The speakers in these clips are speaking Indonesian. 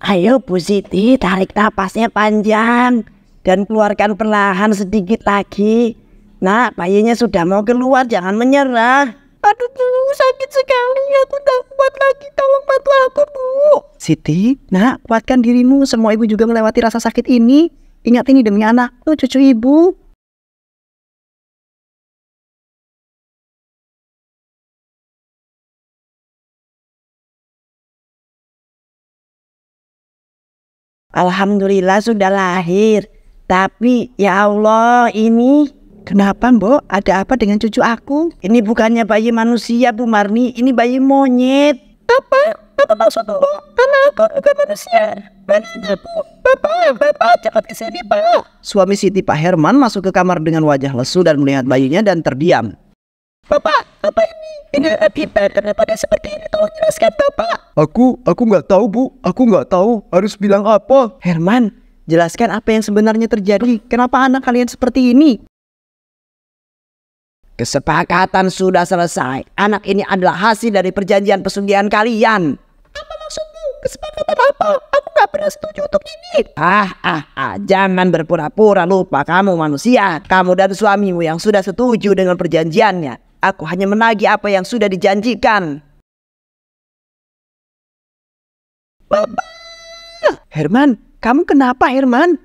Ayo Bu Siti, tarik napasnya panjang dan keluarkan perlahan sedikit lagi. Nak, bayinya sudah mau keluar, jangan menyerah. Aduh, sakit sekali, aku tak kuat lagi, tolong bantu aku Bu. Siti, nak, kuatkan dirimu. Semua ibu juga melewati rasa sakit ini. Ingat ini demi anakku, cucu ibu. Alhamdulillah sudah lahir. Tapi ya Allah, ini Kenapa, Mbok? Ada apa dengan cucu aku? ini bukannya bayi manusia Bu Marni, ini bayi monyet. Apa maksudmu? Karena aku bukan manusia. Mana Bu? Bapak cepat ke sini Pak. Suami Siti, Pak Herman, masuk ke kamar dengan wajah lesu dan melihat bayinya dan terdiam. Bapak, apa ini? Ini akibat kenapa dia seperti ini? Tolong jelaskan Bapak. Aku nggak tahu Bu, aku nggak tahu harus bilang apa. Herman, jelaskan apa yang sebenarnya terjadi. Kenapa anak kalian seperti ini? Kesepakatan sudah selesai. Anak ini adalah hasil dari perjanjian pesugihan kalian. Apa maksudmu? Kesepakatan apa? Aku gak pernah setuju untuk ini. Jangan berpura-pura lupa kamu manusia. Kamu dan suamimu yang sudah setuju dengan perjanjiannya. Aku hanya menagih apa yang sudah dijanjikan. Bapak. Herman, kamu kenapa, Herman?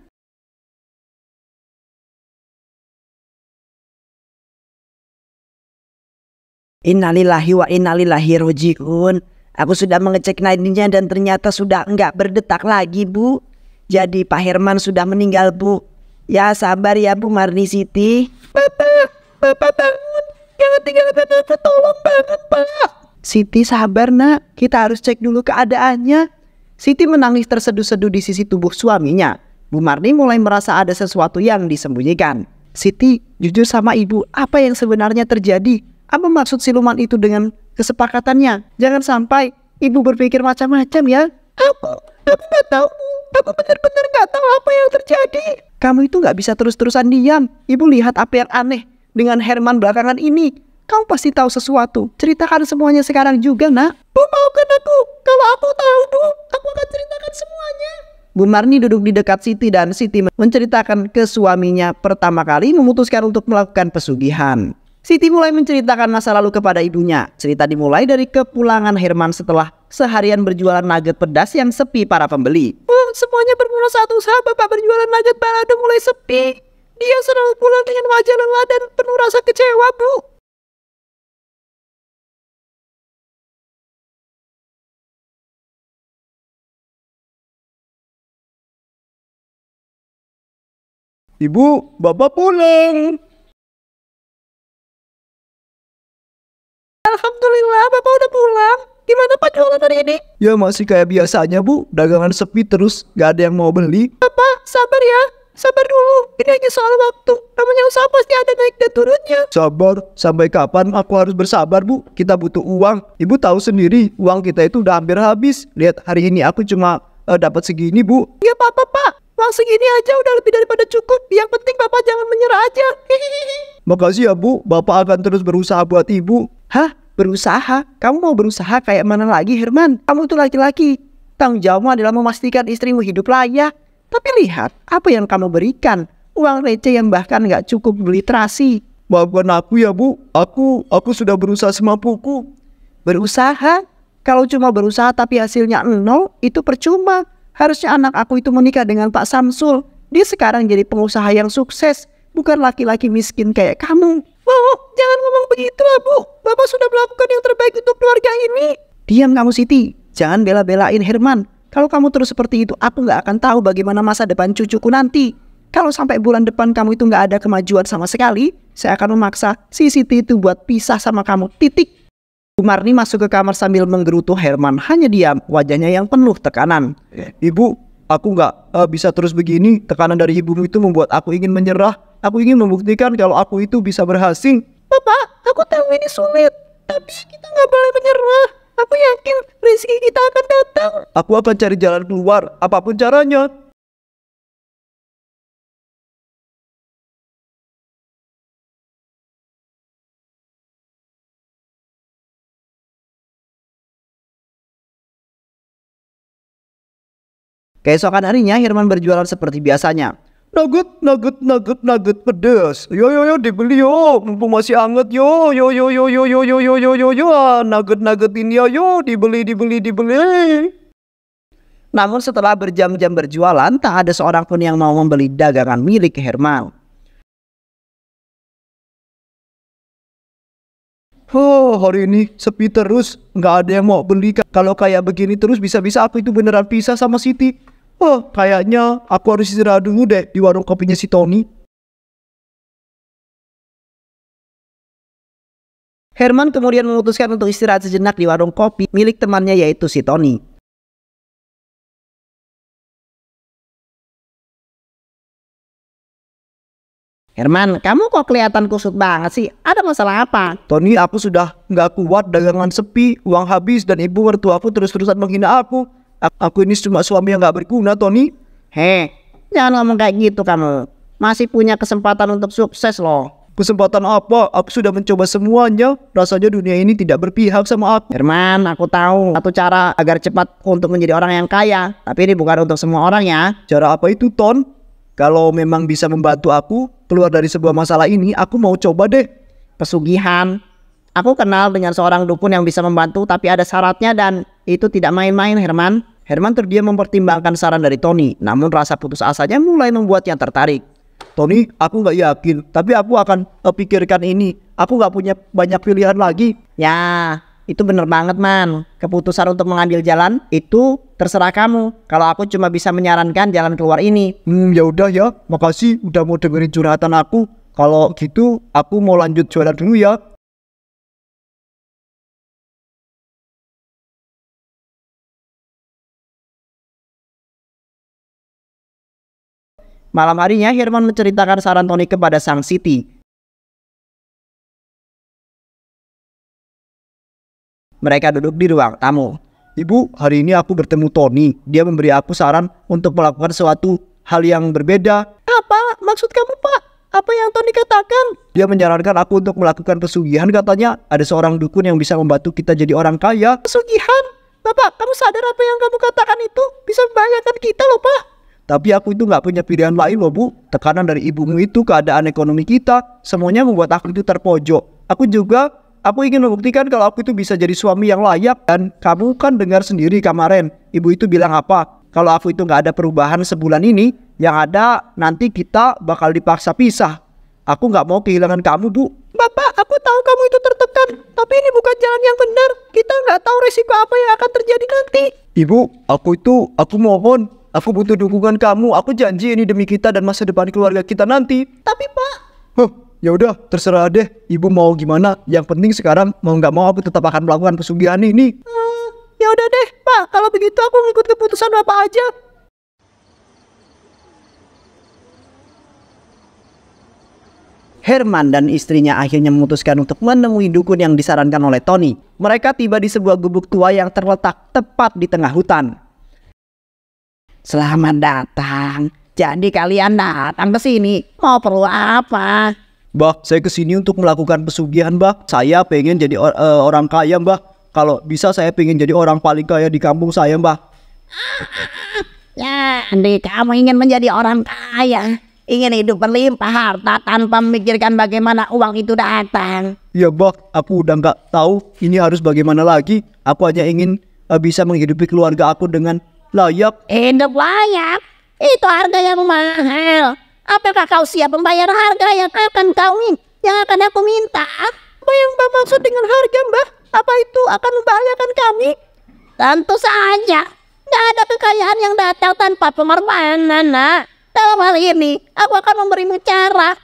Innalillahi wa innalillahi rojiun. Aku sudah mengecek nadinya dan ternyata sudah enggak berdetak lagi Bu. Jadi Pak Herman sudah meninggal Bu. Ya sabar ya Bu Marni Siti. Bapak bangun. Jangan tinggalkan aku, tolong banget Pak. Siti, sabar nak. Kita harus cek dulu keadaannya. Siti menangis terseduh-seduh di sisi tubuh suaminya. Bu Marni mulai merasa ada sesuatu yang disembunyikan. Siti, jujur sama ibu, apa yang sebenarnya terjadi? Apa maksud siluman itu dengan kesepakatannya? Jangan sampai ibu berpikir macam-macam ya. Aku nggak tahu. Aku benar-benar nggak tahu apa yang terjadi. Kamu itu nggak bisa terus-terusan diam. Ibu lihat apa yang aneh dengan Herman belakangan ini. Kamu pasti tahu sesuatu. Ceritakan semuanya sekarang juga, nak. Bu, maafkan aku. Kalau aku tahu, Bu, aku akan ceritakan semuanya. Bu Marni duduk di dekat Siti dan Siti menceritakan ke suaminya pertama kali memutuskan untuk melakukan pesugihan. Siti mulai menceritakan masa lalu kepada ibunya. Cerita dimulai dari kepulangan Herman setelah seharian berjualan nugget pedas yang sepi para pembeli. Semuanya bermula saat usaha Bapak berjualan nugget balado mulai sepi. Dia selalu pulang dengan wajah lelah dan penuh rasa kecewa, Bu. Ibu, Bapak pulang. Alhamdulillah, Bapak udah pulang. Gimana Pak jualan hari ini? Ya masih kayak biasanya Bu, dagangan sepi terus, gak ada yang mau beli. Bapak, sabar ya. Sabar dulu. Ini hanya soal waktu. Namanya usaha pasti ada naik dan turunnya. Sabar, sampai kapan aku harus bersabar Bu? Kita butuh uang. Ibu tahu sendiri, uang kita itu udah hampir habis. Lihat hari ini aku cuma dapat segini Bu. Ya apa-apa Pak. Uang segini aja udah lebih daripada cukup. Yang penting Bapak jangan menyerah aja. Makasih ya Bu, Bapak akan terus berusaha buat Ibu. Hah? Berusaha? Kamu mau berusaha kayak mana lagi, Herman? Kamu itu laki-laki. Tanggung jawabmu adalah memastikan istrimu hidup layak. Tapi lihat, apa yang kamu berikan? Uang receh yang bahkan gak cukup beli terasi. Maafkan aku ya Bu, aku sudah berusaha semampuku. Berusaha? Kalau cuma berusaha tapi hasilnya nol, itu percuma. Harusnya anak aku itu menikah dengan Pak Samsul. Dia sekarang jadi pengusaha yang sukses, bukan laki-laki miskin kayak kamu. Oh, jangan ngomong begitu lah Bu. Bapak sudah melakukan yang terbaik untuk keluarga ini. Diam kamu Siti, jangan bela-belain Herman. Kalau kamu terus seperti itu, aku gak akan tahu bagaimana masa depan cucuku nanti. Kalau sampai bulan depan kamu itu gak ada kemajuan sama sekali, saya akan memaksa si Siti itu buat pisah sama kamu, titik. Bu Marni masuk ke kamar sambil menggerutu Herman, hanya diam, wajahnya yang penuh tekanan. Ibu, aku nggak bisa terus begini. Tekanan dari ibumu itu membuat aku ingin menyerah. Aku ingin membuktikan kalau aku itu bisa berhasil. Bapak, aku tahu ini sulit. Tapi kita nggak boleh menyerah. Aku yakin rezeki kita akan datang. Aku akan cari jalan keluar, apapun caranya. Keesokan harinya Herman berjualan seperti biasanya. Nugget pedas. Yo dibeli yo, mumpung masih anget yo. Nugget ini yo, dibeli. Namun setelah berjam-jam berjualan, tak ada seorang pun yang mau membeli dagangan milik Herman. Hari ini sepi terus, nggak ada yang mau beli. Kalau kayak begini terus bisa-bisa aku itu beneran pisah sama Siti. Kayaknya aku harus istirahat dulu deh di warung kopinya si Tony. Herman kemudian memutuskan untuk istirahat sejenak di warung kopi milik temannya yaitu si Tony. Herman, kamu kok kelihatan kusut banget sih? Ada masalah apa? Tony, aku sudah nggak kuat, dagangan sepi, uang habis, dan ibu mertua aku terus-terusan menghina aku. Aku ini cuma suami yang nggak berguna, Tony. Jangan ngomong kayak gitu kamu. Masih punya kesempatan untuk sukses loh. Kesempatan apa? Aku sudah mencoba semuanya. Rasanya dunia ini tidak berpihak sama aku. Herman, aku tahu satu cara agar cepat untuk menjadi orang yang kaya. Tapi ini bukan untuk semua orang ya. Cara apa itu, Ton? Kalau memang bisa membantu aku keluar dari sebuah masalah ini, aku mau coba deh. Pesugihan. Aku kenal dengan seorang dukun yang bisa membantu, tapi ada syaratnya dan itu tidak main-main, Herman. Herman terdiam mempertimbangkan saran dari Tony, namun rasa putus asanya mulai membuatnya tertarik. Tony, aku nggak yakin, tapi aku akan pikirkan ini. Aku nggak punya banyak pilihan lagi. Ya, itu bener banget, man. Keputusan untuk mengambil jalan itu terserah kamu. Kalau aku cuma bisa menyarankan jalan keluar ini. Ya udah ya, makasih udah mau dengerin curhatan aku. Kalau gitu, aku mau lanjut jualan dulu ya. Malam harinya Herman menceritakan saran Tony kepada sang Siti. Mereka duduk di ruang tamu. Ibu, hari ini aku bertemu Tony. Dia memberi aku saran untuk melakukan suatu hal yang berbeda. Apa maksud kamu, Pak? Apa yang Tony katakan? Dia menyarankan aku untuk melakukan pesugihan. Katanya ada seorang dukun yang bisa membantu kita jadi orang kaya. Pesugihan? Bapak, kamu sadar apa yang kamu katakan itu bisa membahayakan kita loh, Pak. Tapi aku itu nggak punya pilihan lain loh, Bu. Tekanan dari ibumu itu, keadaan ekonomi kita, semuanya membuat aku itu terpojok. Aku ingin membuktikan kalau aku itu bisa jadi suami yang layak. Dan kamu kan dengar sendiri kemarin, ibu itu bilang apa? Kalau aku itu nggak ada perubahan sebulan ini, yang ada nanti kita bakal dipaksa pisah. Aku nggak mau kehilangan kamu, Bu. Bapak, aku tahu kamu itu tertekan, tapi ini bukan jalan yang benar. Kita nggak tahu resiko apa yang akan terjadi nanti. Ibu, aku mohon. Aku butuh dukungan kamu. Aku janji ini demi kita dan masa depan keluarga kita nanti. Tapi Pak, ya udah, terserah deh. Ibu mau gimana? Yang penting sekarang mau nggak mau aku tetap akan melakukan pesugihan ini. Ya udah deh, Pak. Kalau begitu aku ngikut keputusan Bapak aja. Herman dan istrinya akhirnya memutuskan untuk menemui dukun yang disarankan oleh Tony. Mereka tiba di sebuah gubuk tua yang terletak tepat di tengah hutan. Selamat datang. Jadi kalian datang ke sini mau perlu apa? Mbah, saya kesini untuk melakukan pesugihan, Mbah. Saya pengen jadi orang kaya, Mbah. Kalau bisa saya pengen jadi orang paling kaya di kampung saya, Mbah. Jadi kamu ingin menjadi orang kaya, ingin hidup berlimpah harta tanpa memikirkan bagaimana uang itu datang. Iya, Mbah. Aku udah nggak tahu ini harus bagaimana lagi. Aku hanya ingin bisa menghidupi keluarga aku dengan layak. Hidup layak? Itu harga yang mahal. Apakah kau siap membayar harga yang akan aku minta? Apa yang Mbak maksud dengan harga, Mbak? Apa itu akan membahayakan kami? Tentu saja. Tidak ada kekayaan yang datang tanpa pengorbanan, nak. Dalam hal ini, aku akan memberimu cara.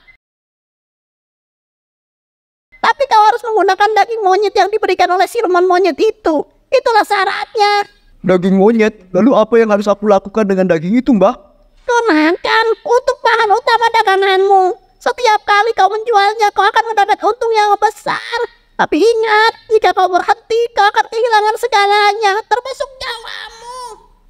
Tapi kau harus menggunakan daging monyet yang diberikan oleh siluman monyet itu. Itulah syaratnya. Daging monyet? Lalu apa yang harus aku lakukan dengan daging itu, Mbah? Gunakan untuk bahan utama daganganmu. Setiap kali kau menjualnya, kau akan mendapat untung yang besar. Tapi ingat, jika kau berhenti, kau akan kehilangan segalanya, termasuk nyawamu.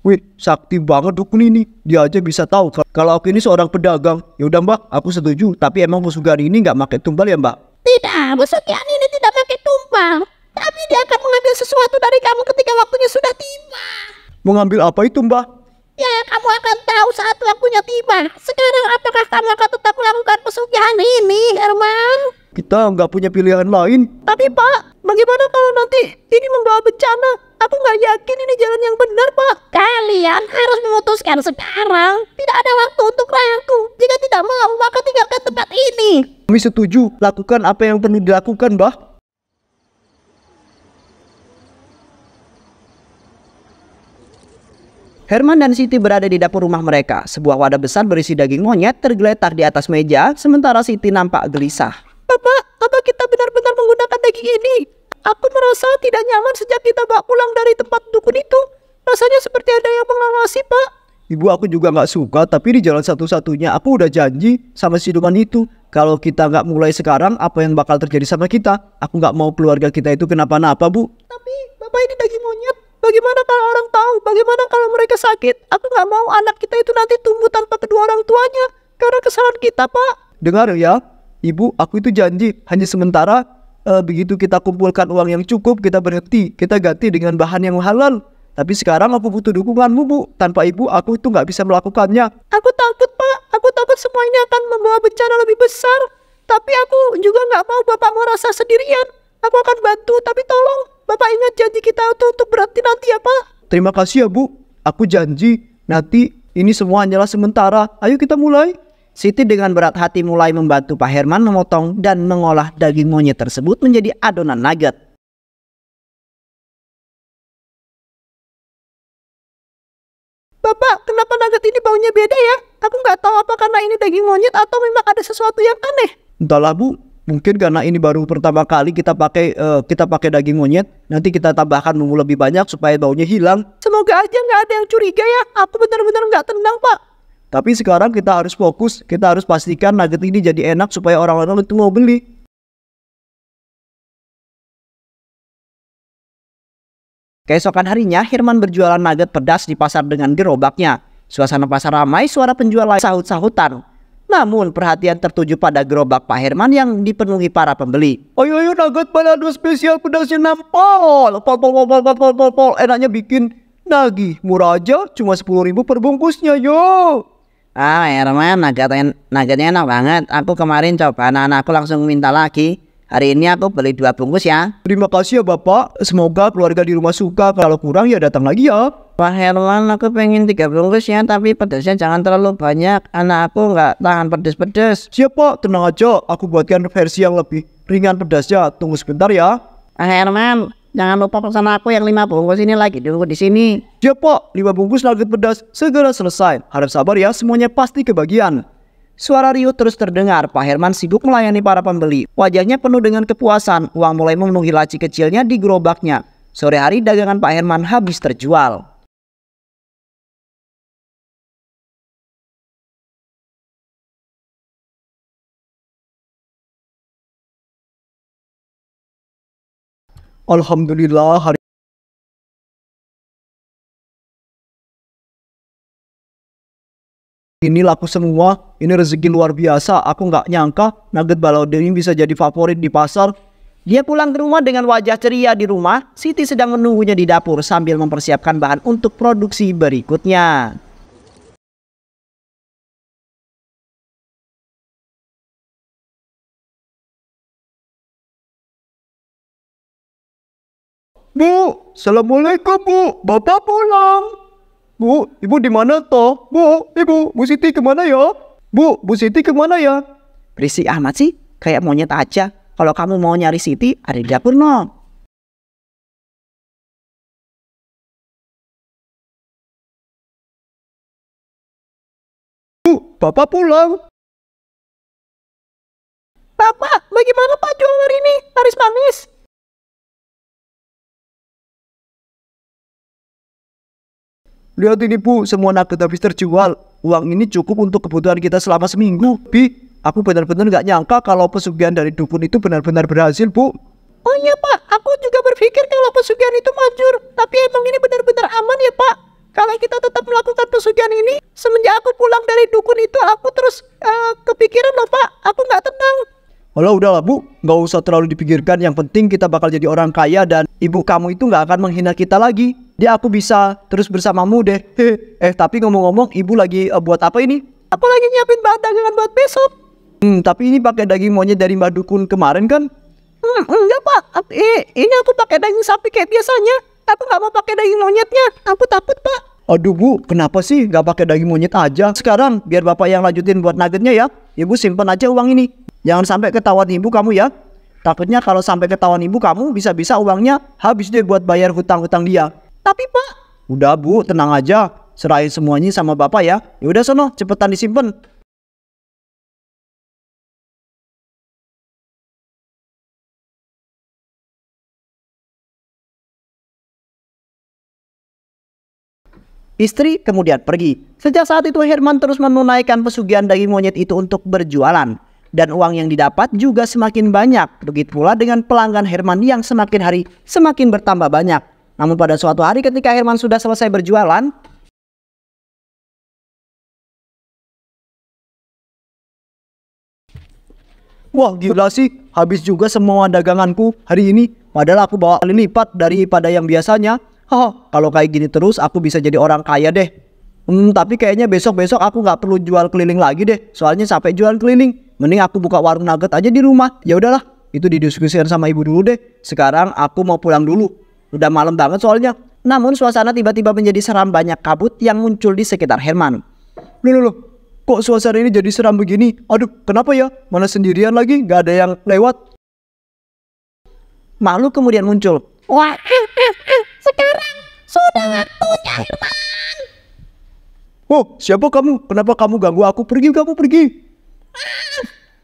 Wih, sakti banget dukun ini. Dia aja bisa tahu kalau aku ini seorang pedagang. Ya udah, Mbak, aku setuju. Tapi emang pesugihan ini nggak pakai tumbal ya, Mbak? Tidak, pesugihan ini tidak pakai tumbal. Tapi dia akan mengambil sesuatu dari kamu ketika waktunya sudah tiba. Mengambil apa itu, Mbak? Ya, kamu akan tahu saat waktunya tiba. Sekarang apakah kamu akan tetap melakukan pesugihan ini, Herman? Kita nggak punya pilihan lain. Tapi Pak, bagaimana kalau nanti ini membawa bencana? Aku nggak yakin ini jalan yang benar, Pak. Kalian harus memutuskan sekarang. Tidak ada waktu untuk ragu. Jika tidak mau, maka tinggalkan tempat ini. Kami setuju, lakukan apa yang perlu dilakukan, Bah. Herman dan Siti berada di dapur rumah mereka. Sebuah wadah besar berisi daging monyet tergeletak di atas meja, sementara Siti nampak gelisah. Bapak, apa kita benar-benar menggunakan daging ini? Aku merasa tidak nyaman sejak kita bawa pulang dari tempat dukun itu. Rasanya seperti ada yang mengawasi, Pak. Ibu, aku juga nggak suka, tapi di jalan satu-satunya aku udah janji sama siluman itu. Kalau kita nggak mulai sekarang, apa yang bakal terjadi sama kita? Aku nggak mau keluarga kita itu kenapa-napa, Bu. Tapi Bapak, ini daging monyet. Bagaimana kalau orang tahu? Bagaimana kalau mereka sakit? Aku nggak mau anak kita itu nanti tumbuh tanpa kedua orang tuanya. Karena kesalahan kita, Pak. Dengar ya, Ibu, aku itu janji hanya sementara. Begitu kita kumpulkan uang yang cukup, kita berhenti. Kita ganti dengan bahan yang halal. Tapi sekarang aku butuh dukunganmu, Bu. Tanpa Ibu, aku itu nggak bisa melakukannya. Aku takut, Pak. Aku takut semua ini akan membawa bencana lebih besar. Tapi aku juga nggak mau Bapak merasa sendirian. Aku akan bantu, tapi tolong Bapak ingat janji kita untuk berhenti nanti ya, Pak. Terima kasih ya, Bu. Aku janji nanti ini semua hanyalah sementara. Ayo kita mulai. Siti dengan berat hati mulai membantu Pak Herman memotong dan mengolah daging monyet tersebut menjadi adonan nugget. Bapak, kenapa nugget ini baunya beda ya? Aku nggak tahu apa karena ini daging monyet atau memang ada sesuatu yang aneh. Entahlah, Bu. Mungkin karena ini baru pertama kali kita pakai daging monyet. Nanti kita tambahkan bumbu lebih banyak supaya baunya hilang. Semoga aja nggak ada yang curiga ya. Aku benar-benar nggak tenang, Pak. Tapi sekarang kita harus fokus. Kita harus pastikan nugget ini jadi enak supaya orang-orang itu mau beli. Keesokan harinya, Herman berjualan nugget pedas di pasar dengan gerobaknya. Suasana pasar ramai, suara penjual lain sahut-sahutan. Namun perhatian tertuju pada gerobak Pak Herman yang dipenuhi para pembeli. Ayo nugget balado spesial pedasnya nampol. Pol. Enaknya bikin nagih. Murah aja, cuma 10.000 per bungkusnya, yo. Herman, nuggetnya enak banget. Aku kemarin coba, anak-anakku langsung minta lagi. Hari ini aku beli 2 bungkus ya. Terima kasih ya, Bapak. Semoga keluarga di rumah suka. Kalau kurang ya datang lagi ya. Pak Herman, aku pengen 3 bungkus ya, tapi pedasnya jangan terlalu banyak. Anak aku nggak tahan pedes-pedes. Siap, Pak, tenang aja. Aku buatkan versi yang lebih ringan pedasnya. Tunggu sebentar ya. Pak Herman, jangan lupa pesan aku yang 5 bungkus ini lagi dulu di sini. Siap, Pak. 5 bungkus nugget pedas segera selesai. Harap sabar ya, semuanya pasti kebagian. Suara riuh terus terdengar. Pak Herman sibuk melayani para pembeli. Wajahnya penuh dengan kepuasan. Uang mulai memenuhi laci kecilnya di gerobaknya. Sore hari dagangan Pak Herman habis terjual. Alhamdulillah, hari ini laku semua. Ini rezeki luar biasa. Aku nggak nyangka nugget balado ini bisa jadi favorit di pasar. Dia pulang ke rumah dengan wajah ceria di rumah. Siti sedang menunggunya di dapur sambil mempersiapkan bahan untuk produksi berikutnya. Bu, assalamualaikum, Bu. Bapak pulang. Bu, Ibu di mana toh? Bu Siti kemana ya? Bu Siti kemana ya? Berisik amat sih, kayak monyet aja. Kalau kamu mau nyari Siti, ada di dapur no. Bu, Bapak pulang. Bapak, bagaimana Pak jual hari ini? Laris manis. Lihat ini, Bu, semua nugget habis terjual. Uang ini cukup untuk kebutuhan kita selama seminggu. Bi, aku benar-benar nggak nyangka kalau pesugihan dari dukun itu benar-benar berhasil, Bu. Oh iya Pak, aku juga berpikir kalau pesugihan itu manjur. Tapi emang ini benar-benar aman ya Pak. Kalau kita tetap melakukan pesugihan ini, semenjak aku pulang dari dukun itu aku terus kepikiran loh Pak. Aku nggak tenang. Walau udahlah, Bu, nggak usah terlalu dipikirkan. Yang penting kita bakal jadi orang kaya dan ibu kamu itu nggak akan menghina kita lagi. Dia aku bisa terus bersamamu deh. Tapi ngomong-ngomong, ibu lagi buat apa ini? Aku lagi nyiapin bahan dagangan buat besok. Tapi ini pakai daging monyet dari Mbak Dukun kemarin kan? Enggak pak, ini aku pakai daging sapi kayak biasanya. Aku nggak mau pakai daging monyetnya. Aku takut pak. Aduh Bu, kenapa sih nggak pakai daging monyet aja? Sekarang biar bapak yang lanjutin buat nuggetnya ya. Ibu simpan aja uang ini. Jangan sampai ketahuan ibu kamu ya. Takutnya kalau sampai ketahuan ibu kamu, bisa-bisa uangnya habis deh buat bayar hutang-hutang dia. Tapi pak, Udah Bu, tenang aja. Serahin semuanya sama bapak ya. Ya udah sono, cepetan disimpan. Istri kemudian pergi. Sejak saat itu Herman terus menunaikan pesugihan daging monyet itu untuk berjualan. Dan uang yang didapat juga semakin banyak. Begitu pula dengan pelanggan Herman yang semakin hari semakin bertambah banyak. Namun pada suatu hari ketika Herman sudah selesai berjualan, wah gila sih, habis juga semua daganganku hari ini. Padahal aku bawa kali lipat daripada yang biasanya. Kalau kayak gini terus aku bisa jadi orang kaya deh. Tapi kayaknya besok-besok aku nggak perlu jual keliling lagi deh. Soalnya sampai jual keliling, mending aku buka warung nugget aja di rumah. Ya udahlah, itu didiskusikan sama ibu dulu deh. Sekarang aku mau pulang dulu. Udah malam banget soalnya. Namun suasana tiba-tiba menjadi seram, banyak kabut yang muncul di sekitar Herman. Loh, kok suasana ini jadi seram begini? Aduh, kenapa ya? Mana sendirian lagi? Gak ada yang lewat. Makhluk kemudian muncul. Wah, sekarang sudah waktunya Herman. Oh, siapa kamu? Kenapa kamu ganggu aku? Pergi, kamu pergi.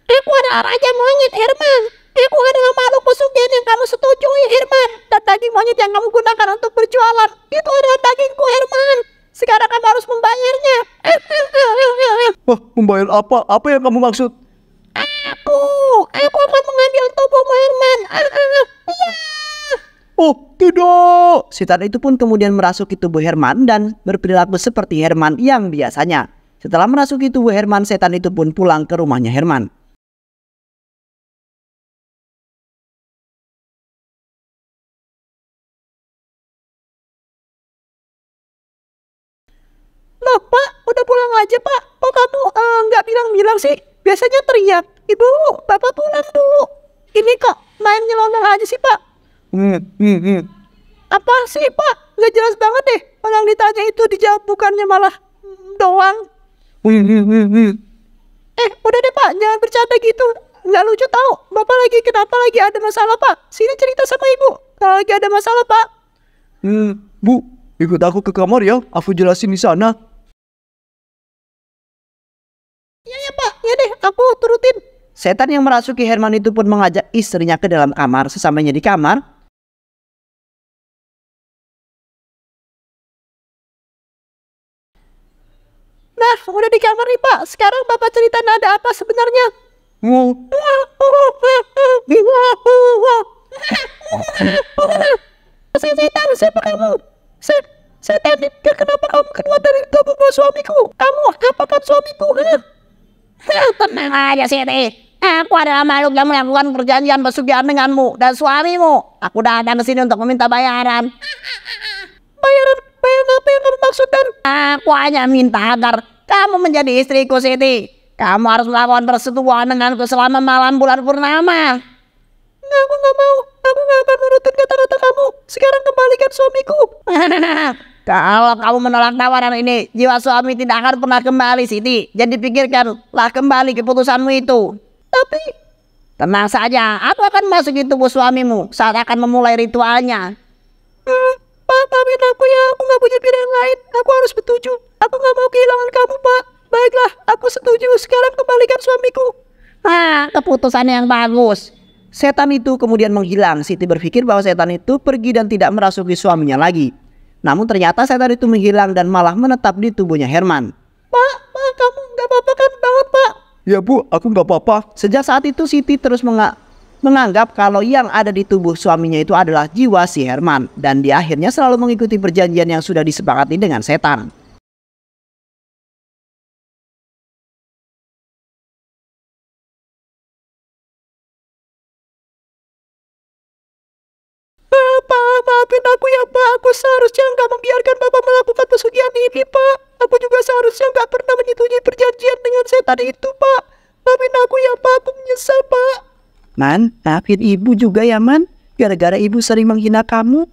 Aku adalah Raja Monyet Herman. Aku adalah makhluk pesugihan yang kamu setujui Herman. Dan daging monyet yang kamu gunakan untuk berjualan, itu adalah dagingku Herman. Sekarang kamu harus membayarnya. Wah, membayar apa? Apa yang kamu maksud? Aku akan mengambil tubuhmu Herman. Oh, tidak. Setan itu pun kemudian merasuki tubuh Herman dan berperilaku seperti Herman yang biasanya. Setelah merasuki tubuh Herman, setan itu pun pulang ke rumahnya Herman. loh pak, udah pulang aja pak. Kok kamu nggak bilang-bilang sih? Biasanya teriak, ibu, bapak pulang dulu. Ini kok main nyelonong aja sih pak. Apa sih pak? Nggak jelas banget deh. Orang ditanya itu dijawab bukannya malah doang. Udah deh pak, jangan bercanda gitu. Nggak lucu tau. Bapak kenapa lagi ada masalah pak? Sini cerita sama ibu. Kalau lagi ada masalah pak. Bu, ikut aku ke kamar ya. Aku jelasin di sana. Ya pak, ya deh, aku turutin. Setan yang merasuki Herman itu pun mengajak istrinya ke dalam kamar. Sesampainya di kamar, Nah, udah di kamar nih pak. Sekarang bapak ceritain ada apa sebenarnya. Setan, siapa kamu? Setan, kenapa kamu keluar dari tubuh suamiku? Kamu apakah suamiku? tenang aja Siti. Aku adalah makhluk yang melakukan perjanjian pesugihan denganmu dan suamimu. Aku datang ke sini untuk meminta bayaran. Bayaran apa yang kamu maksudkan? Aku hanya minta agar kamu menjadi istriku Siti. Kamu harus melakukan persetubuhan denganku selama malam bulan purnama. Aku nggak mau. Aku nggak akan menurutin kata-kata kamu. Sekarang kembalikan suamiku. Kalau kamu menolak tawaran ini, jiwa suami tidak akan pernah kembali Siti. Jadi pikirkanlah kembali keputusanmu itu. Tapi tenang saja, aku akan masuk di tubuh suamimu saat akan memulai ritualnya. Pak, maafin aku ya. Aku nggak punya pilihan lain. Aku harus setuju. Aku nggak mau kehilangan kamu, Pak. Baiklah, aku setuju. Sekarang kembalikan suamiku. Keputusan yang bagus. Setan itu kemudian menghilang. Siti berpikir bahwa setan itu pergi dan tidak merasuki suaminya lagi. Namun ternyata setan itu menghilang dan malah menetap di tubuhnya Herman. Pak, kamu nggak apa-apa kan banget, Pak? Ya Bu, aku nggak apa-apa. Sejak saat itu Siti terus menganggap kalau yang ada di tubuh suaminya itu adalah jiwa si Herman. Dan dia akhirnya selalu mengikuti perjanjian yang sudah disepakati dengan setan. Pak, maafin aku ya Pak. Aku seharusnya nggak membiarkan Bapak melakukan pesugihan ini Pak. Aku juga seharusnya nggak pernah menyetujui perjanjian dengan setan itu Pak. Maafin aku ya Pak, aku menyesal Pak. Man, maafin ibu juga ya Man. Gara-gara ibu sering menghina kamu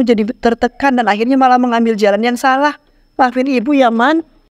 jadi tertekan dan akhirnya malah mengambil jalan yang salah. Maafin ibu ya Man.